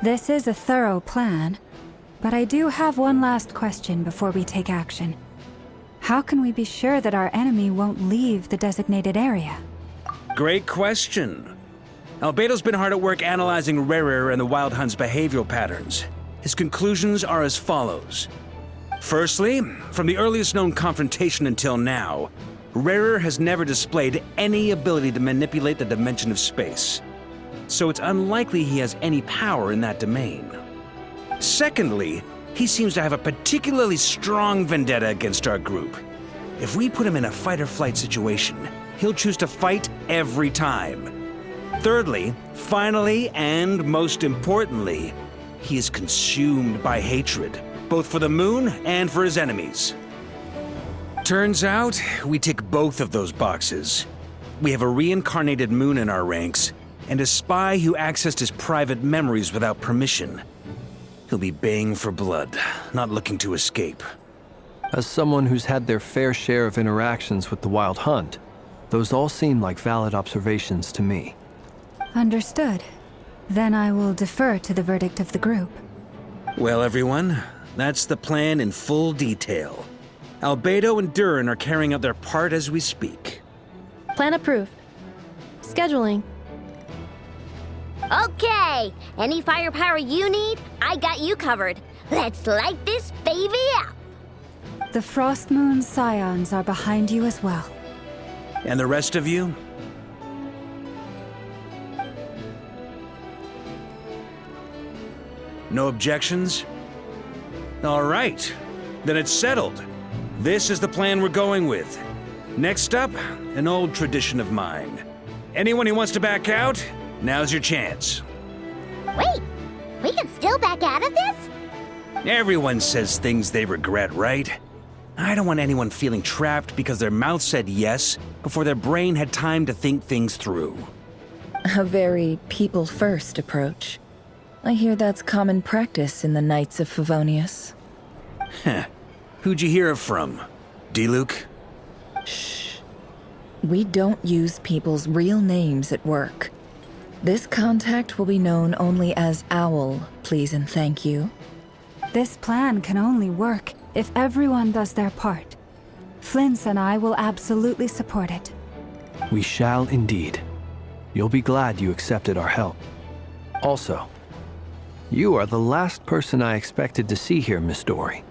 This is a thorough plan, but I do have one last question before we take action. How can we be sure that our enemy won't leave the designated area? Great question. Albedo's been hard at work analyzing Rarer and the Wild Hunt's behavioral patterns. His conclusions are as follows. Firstly, from the earliest known confrontation until now, Rarer has never displayed any ability to manipulate the dimension of space. So it's unlikely he has any power in that domain. Secondly, he seems to have a particularly strong vendetta against our group. If we put him in a fight-or-flight situation, he'll choose to fight every time. Thirdly, finally, and most importantly, he is consumed by hatred, both for the moon and for his enemies. Turns out, we tick both of those boxes. We have a reincarnated moon in our ranks, and a spy who accessed his private memories without permission. He'll be baying for blood, not looking to escape. As someone who's had their fair share of interactions with the Wild Hunt, those all seem like valid observations to me. Understood. Then I will defer to the verdict of the group. Well, everyone, that's the plan in full detail. Albedo and Durin are carrying out their part as we speak. Plan approved. Scheduling. Okay, any firepower you need, I got you covered. Let's light this baby up. The Frost Moon Scions are behind you as well. And the rest of you? No objections? All right, then it's settled. This is the plan we're going with. Next up, an old tradition of mine. Anyone who wants to back out, now's your chance. Wait, we can still back out of this? Everyone says things they regret, right? I don't want anyone feeling trapped because their mouth said yes before their brain had time to think things through. A very people-first approach. I hear that's common practice in the Knights of Favonius. Heh. Who'd you hear it from? D-Luke? Shh. We don't use people's real names at work. This contact will be known only as Owl, please and thank you. This plan can only work if everyone does their part. Flint's and I will absolutely support it. We shall indeed. You'll be glad you accepted our help. Also, you are the last person I expected to see here, Miss Dory.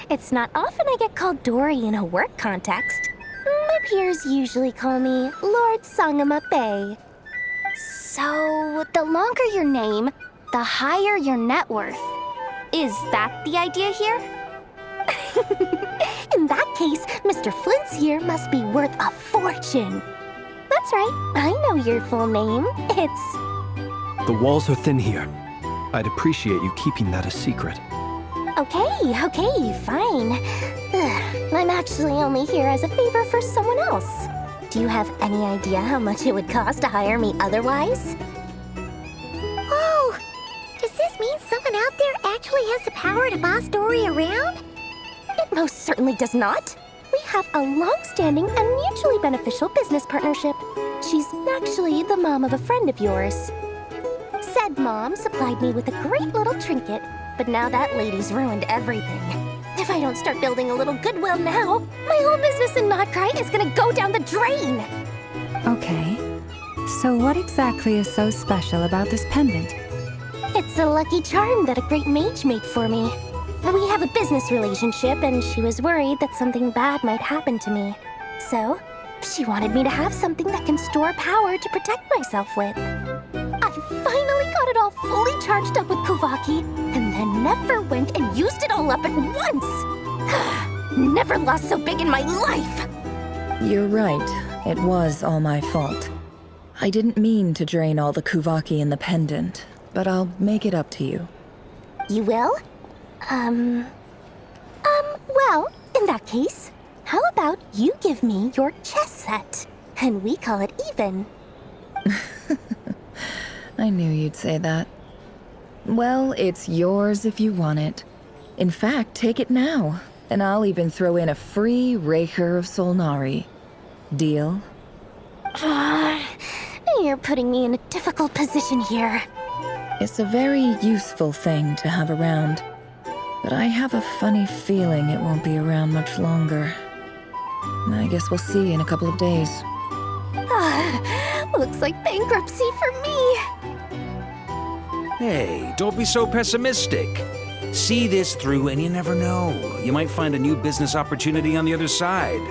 It's not often I get called Dory in a work context. My peers usually call me Lord Sangamabe. So, the longer your name, the higher your net worth. Is that the idea here? In that case, Mr. Flint's here must be worth a fortune. That's right, I know your full name. It's... The walls are thin here. I'd appreciate you keeping that a secret. Okay, fine. I'm actually only here as a favor for someone else. Do you have any idea how much it would cost to hire me otherwise? Oh, does this mean someone out there actually has the power to boss Dory around? It most certainly does not. We have a long-standing and mutually beneficial business partnership. She's actually the mom of a friend of yours. Said mom supplied me with a great little trinket, but now that lady's ruined everything. If I don't start building a little goodwill now, my whole business in Notcry is gonna go down the drain! Okay. So what exactly is so special about this pendant? It's a lucky charm that a great mage made for me. We have a business relationship, and she was worried that something bad might happen to me. So, she wanted me to have something that can store power to protect myself with. I finally got it all fully charged up with Kuvaki, and then never went and used it all up at once! Never lost so big in my life! You're right. It was all my fault. I didn't mean to drain all the Kuvaki in the pendant, but I'll make it up to you. You will? Well, in that case, how about you give me your chess set, and we call it even? I knew you'd say that. Well, it's yours if you want it. In fact, take it now, and I'll even throw in a free Raker of Solnari. Deal? You're putting me in a difficult position here. It's a very useful thing to have around, but I have a funny feeling it won't be around much longer. I guess we'll see in a couple of days. Looks like bankruptcy for me. Hey, don't be so pessimistic. See this through and you never know. You might find a new business opportunity on the other side.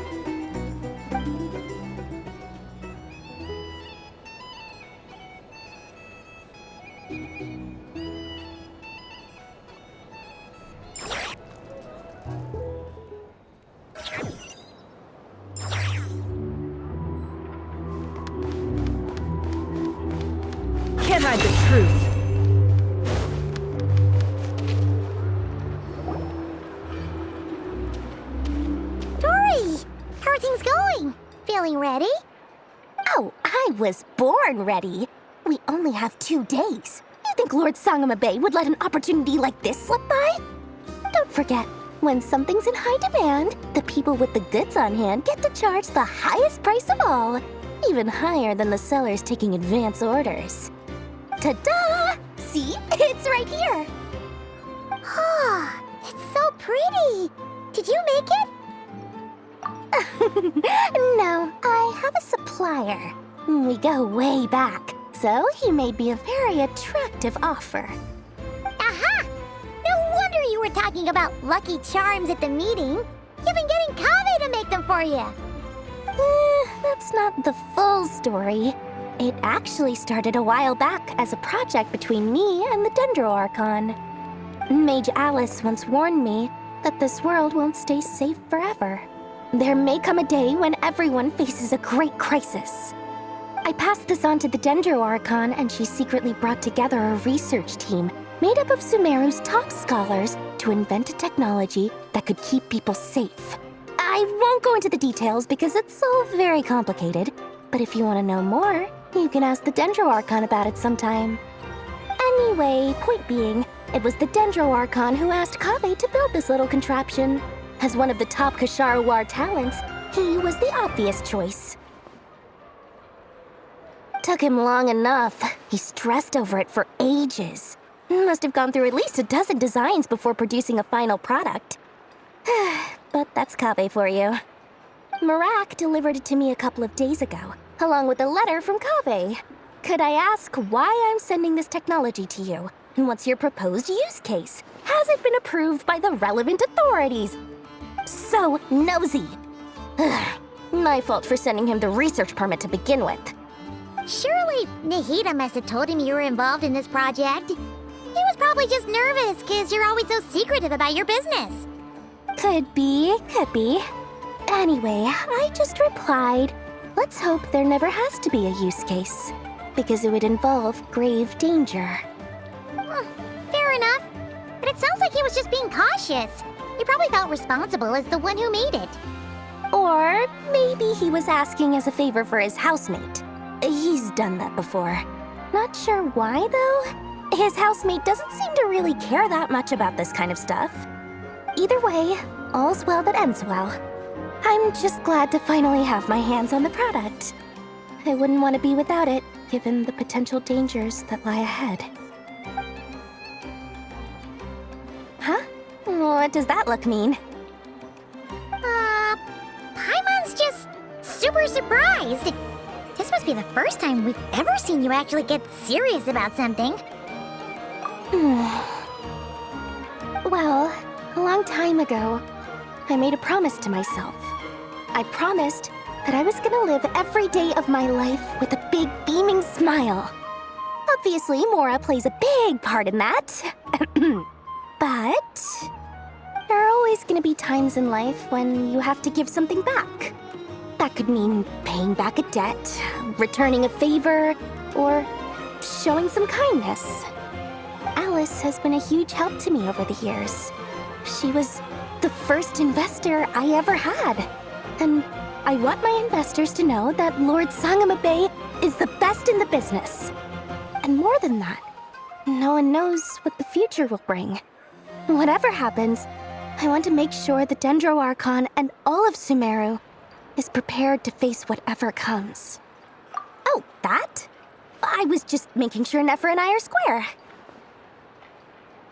Can't hide the truth. Dory, how are things going? Feeling ready? Oh, I was born ready. We only have 2 days. You think Lord Sangamabe would let an opportunity like this slip by? Don't forget, when something's in high demand, the people with the goods on hand get to charge the highest price of all, even higher than the sellers taking advance orders. Ta-da! See? It's right here. Ah, it's so pretty. Did you make it? No, I have a supplier. We go way back, so he made me a very attractive offer. Aha! No wonder you were talking about Lucky Charms at the meeting. You've been getting Kave to make them for you. That's not the full story. It actually started a while back as a project between me and the Dendro Archon. Mage Alice once warned me that this world won't stay safe forever. There may come a day when everyone faces a great crisis. I passed this on to the Dendro Archon, and she secretly brought together a research team made up of Sumeru's top scholars to invent a technology that could keep people safe. I won't go into the details because it's all very complicated, but if you want to know more, you can ask the Dendro Archon about it sometime. Anyway, point being, it was the Dendro Archon who asked Kave to build this little contraption. As one of the top Kasharu War talents, he was the obvious choice. Took him long enough. He stressed over it for ages. Must have gone through at least a dozen designs before producing a final product. But that's Kave for you. Marak delivered it to me a couple of days ago, along with a letter from Kave. Could I ask why I'm sending this technology to you? And what's your proposed use case? Has it been approved by the relevant authorities? So nosy. My fault for sending him the research permit to begin with. Surely Nahida must have told him you were involved in this project. He was probably just nervous because you're always so secretive about your business. Could be, could be. Anyway, I just replied, let's hope there never has to be a use case, because it would involve grave danger. Fair enough. But it sounds like he was just being cautious. He probably felt responsible as the one who made it. Or maybe he was asking as a favor for his housemate. He's done that before. Not sure why, though. His housemate doesn't seem to really care that much about this kind of stuff. Either way, all's well that ends well. I'm just glad to finally have my hands on the product. I wouldn't want to be without it, given the potential dangers that lie ahead. Huh? What does that look mean? Paimon's just super surprised. This must be the first time we've ever seen you actually get serious about something. Well, a long time ago, I made a promise to myself. I promised that I was gonna live every day of my life with a big beaming smile. Obviously, Mora plays a big part in that. But there are always gonna be times in life when you have to give something back. That could mean paying back a debt, returning a favor, or showing some kindness. Alice has been a huge help to me over the years. She was the first investor I ever had. And I want my investors to know that Lord Sangamabe is the best in the business. And more than that, no one knows what the future will bring. Whatever happens, I want to make sure the Dendro Archon and all of Sumeru is prepared to face whatever comes. Oh, that? I was just making sure Nefer and I are square.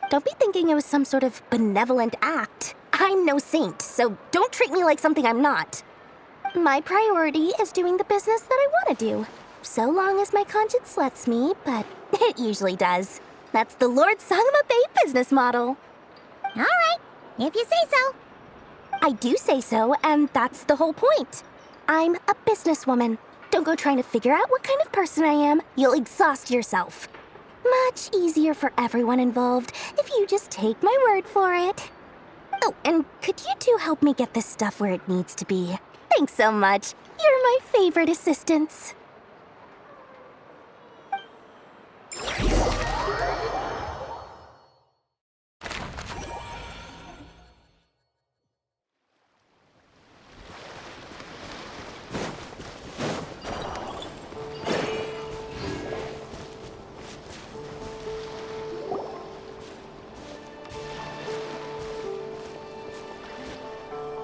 Don't be thinking it was some sort of benevolent act. I'm no saint, so don't treat me like something I'm not. My priority is doing the business that I want to do. So long as my conscience lets me, but it usually does. That's the Lord Sangama Bay business model. All right, if you say so. I do say so, and that's the whole point. I'm a businesswoman. Don't go trying to figure out what kind of person I am. You'll exhaust yourself. Much easier for everyone involved if you just take my word for it. Oh, and could you two help me get this stuff where it needs to be? Thanks so much. You're my favorite assistants.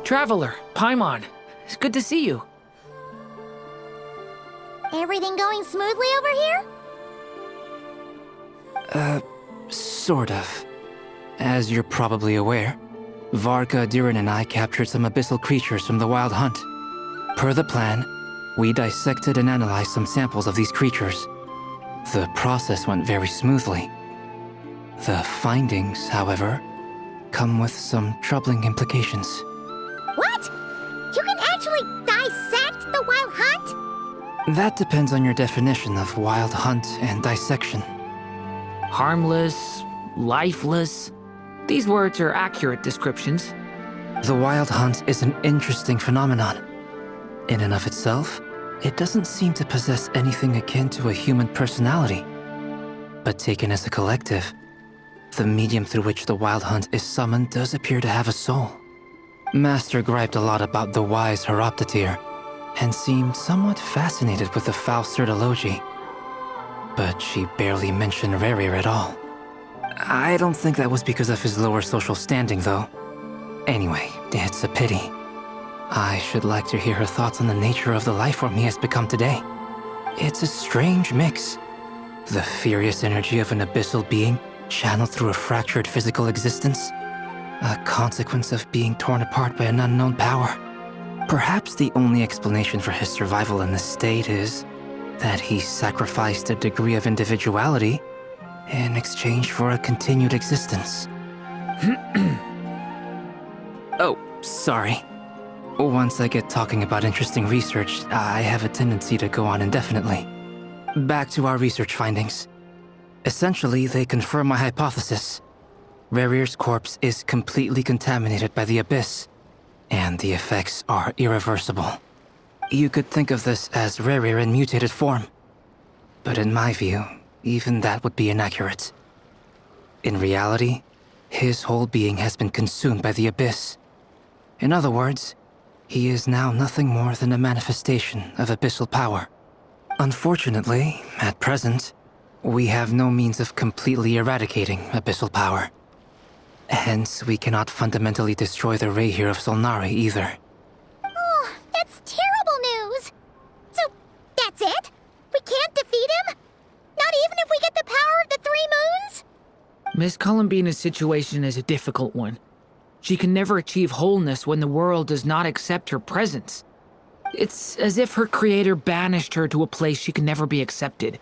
Traveler, Paimon, it's good to see you. Everything going smoothly over here? Sort of. As you're probably aware, Varka, Durin, and I captured some abyssal creatures from the Wild Hunt. Per the plan, we dissected and analyzed some samples of these creatures. The process went very smoothly. The findings, however, come with some troubling implications. What? You can actually dissect the Wild Hunt? That depends on your definition of Wild Hunt and dissection. Harmless, lifeless. These words are accurate descriptions. The Wild Hunt is an interesting phenomenon. In and of itself, it doesn't seem to possess anything akin to a human personality. But taken as a collective, the medium through which the Wild Hunt is summoned does appear to have a soul. Master griped a lot about the wise Horoptetyr, and seemed somewhat fascinated with the foul Certology. But she barely mentioned Rerir at all. I don't think that was because of his lower social standing, though. Anyway, it's a pity. I should like to hear her thoughts on the nature of the lifeform he has become today. It's a strange mix. The furious energy of an abyssal being channeled through a fractured physical existence. A consequence of being torn apart by an unknown power. Perhaps the only explanation for his survival in this state is that he sacrificed a degree of individuality in exchange for a continued existence. Oh, sorry. Once I get talking about interesting research, I have a tendency to go on indefinitely. Back to our research findings. Essentially, they confirm my hypothesis. Rerir's corpse is completely contaminated by the Abyss, and the effects are irreversible. You could think of this as Rerir in mutated form. But in my view, even that would be inaccurate. In reality, his whole being has been consumed by the Abyss. In other words, he is now nothing more than a manifestation of abyssal power. Unfortunately, at present, we have no means of completely eradicating abyssal power. Hence, we cannot fundamentally destroy the Rehir of Solnari either. Oh, that's terrible news. So, that's it? We can't defeat him? Not even if we get the power of the Three Moons? Miss Columbina's situation is a difficult one. She can never achieve wholeness when the world does not accept her presence. It's as if her creator banished her to a place she can never be accepted.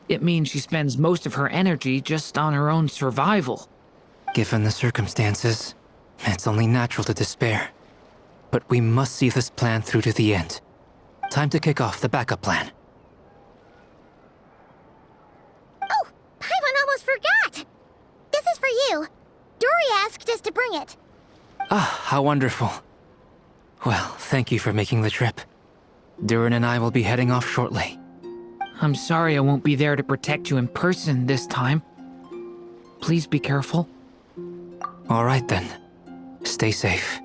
It means she spends most of her energy just on her own survival. Given the circumstances, it's only natural to despair. But we must see this plan through to the end. Time to kick off the backup plan. Oh, Paimon almost forgot. This is for you. Dory asked us to bring it. Ah, how wonderful. Well, thank you for making the trip. Durin and I will be heading off shortly. I'm sorry I won't be there to protect you in person this time. Please be careful. All right then. Stay safe.